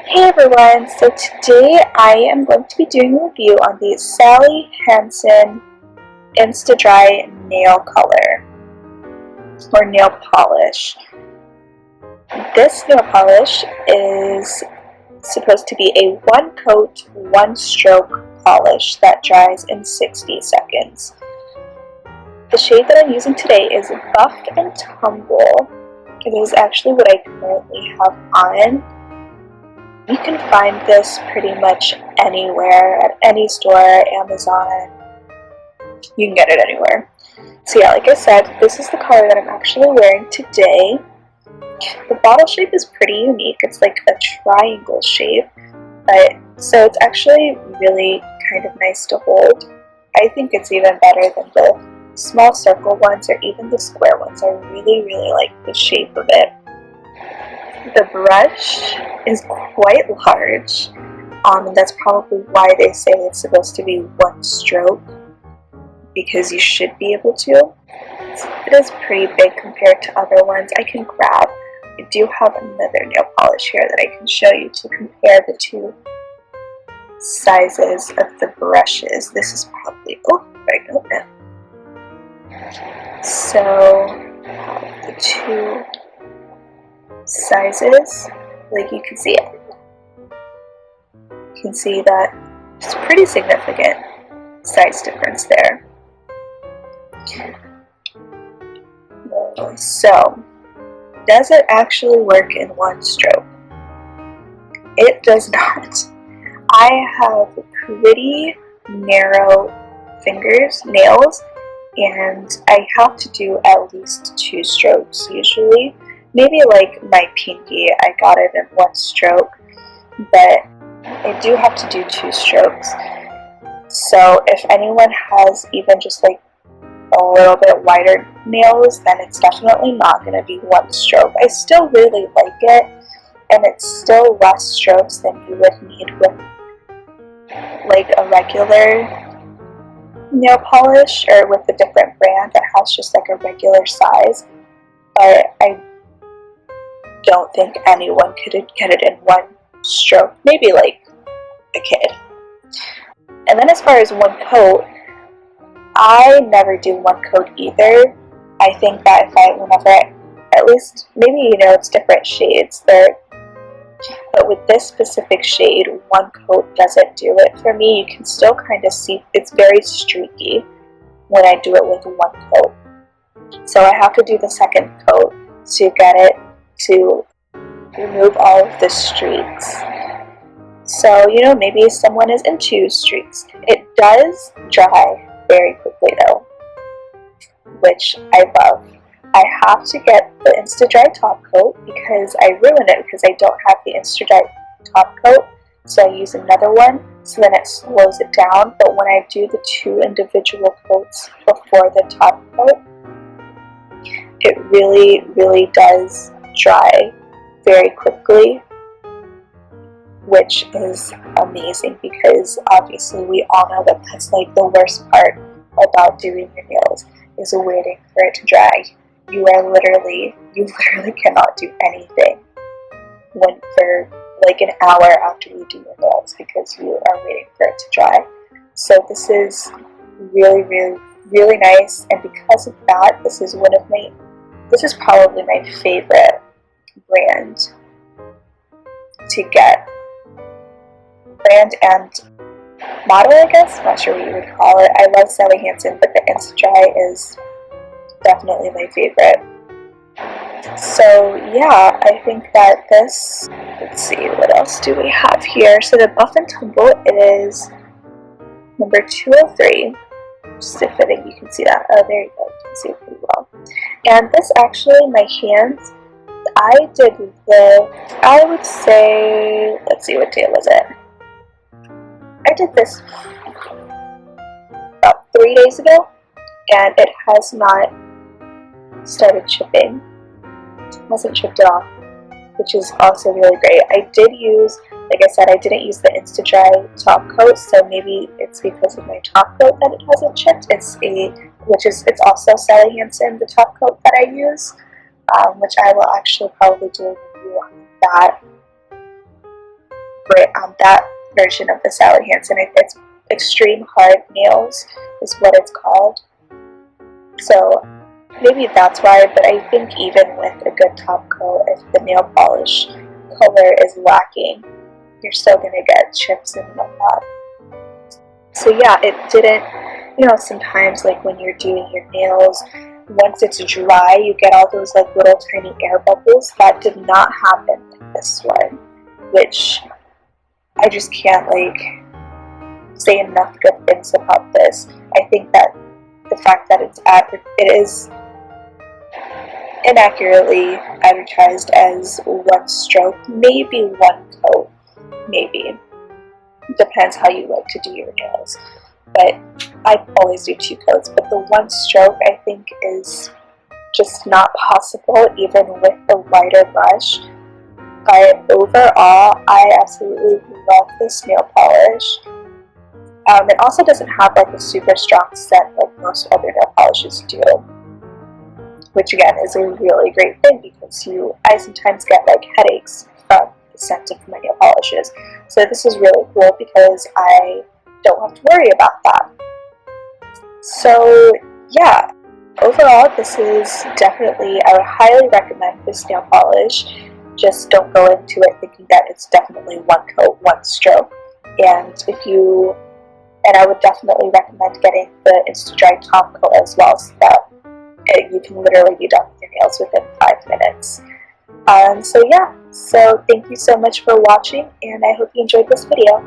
Hey everyone, so today I am going to be doing a review on the Sally Hansen Insta-Dri nail color, or nail polish. This nail polish is supposed to be a one coat, one stroke polish that dries in 60 seconds. The shade that I'm using today is Buffed and Tumble. It is actually what I currently have on. You can find this pretty much anywhere, at any store, Amazon, you can get it anywhere. So yeah, like I said, this is the color that I'm actually wearing today. The bottle shape is pretty unique. It's like a triangle shape, so it's actually really kind of nice to hold. I think it's even better than the small circle ones or even the square ones. I really like the shape of it. The brush is quite large, and that's probably why they say it's supposed to be one stroke, because you should be able to. It is pretty big compared to other ones I can grab. I do have another nail polish here that I can show you to compare the two sizes of the brushes. This is probably, right, open. So, the two sizes, like you can see it. You can see that it's a pretty significant size difference there. So, does it actually work in one stroke? It does not. I have pretty narrow nails, and I have to do at least 2 strokes usually. Maybe like my pinky, I got it in 1 stroke, but I do have to do 2 strokes. So if anyone has even just like a little bit wider nails, then it's definitely not going to be 1 stroke. I still really like it, and it's still less strokes than you would need with like a regular nail polish or with a different brand that has just like a regular size. But I don't think anyone could get it in 1 stroke, maybe like a kid. And then as far as 1 coat, I never do 1 coat either. I think that at least, maybe it's different shades there, but with this specific shade, 1 coat doesn't do it for me. You can still kind of see it's very streaky when I do it with 1 coat. So I have to do the 2nd coat to get it to remove all of the streaks. So, maybe someone is in 2 streaks. It does dry very quickly though, which I love. I have to get the Insta-Dri top coat because I ruined it because I don't have the Insta-Dri top coat, so I use another one, so then it slows it down. But when I do the 2 individual coats before the top coat, it really does dry very quickly, which is amazing because obviously we all know that that's like the worst part about doing your nails, is waiting for it to dry. You literally cannot do anything for like an hour after you do your nails because you are waiting for it to dry. So this is really nice, and because of that, this is probably my favorite brand to get. Brand and model, I guess. I'm not sure what you would call it. I love Sally Hansen, but the Insta-Dri is definitely my favorite. So yeah, I think that this, let's see, what else do we have here? So the Buff and Tumble is number 203. Just if I think you can see that. Oh, there you go. You can see it pretty well. And this actually, my hands, I would say, let's see, what day was it? I did this about 3 days ago, and it has not started chipping. It hasn't chipped at all, which is also really great. I did use, like I said, I didn't use the Insta-Dri top coat, so maybe it's because of my top coat that it hasn't chipped. It's also Sally Hansen, the top coat that I use, which I will actually probably do a review on that that version of the Sally Hansen. It's Extreme Hard Nails is what it's called. So maybe that's why, but I think even with a good top coat, if the nail polish color is lacking, you're still going to get chips and whatnot. So yeah, it didn't, sometimes like when you're doing your nails, once it's dry, you get all those like little tiny air bubbles. That did not happen in this one, which I just can't like say enough good things about this. I think that the fact that it is inaccurately advertised as one stroke, maybe one coat, maybe. Depends how you like to do your nails. But I always do 2 coats, but the one stroke I think is just not possible even with the lighter brush. But overall, I absolutely love this nail polish. It also doesn't have like a super strong scent like most other nail polishes do, which again is a really great thing because I sometimes get like headaches from the scent of my nail polishes. So this is really cool because I don't have to worry about that. So yeah, overall this is definitely, I would highly recommend this nail polish. Just don't go into it thinking that it's definitely one coat, one stroke. And I would definitely recommend getting the Insta-Dri top coat as well, so that you can literally be done with your nails within 5 minutes. So yeah, so thank you so much for watching, and I hope you enjoyed this video.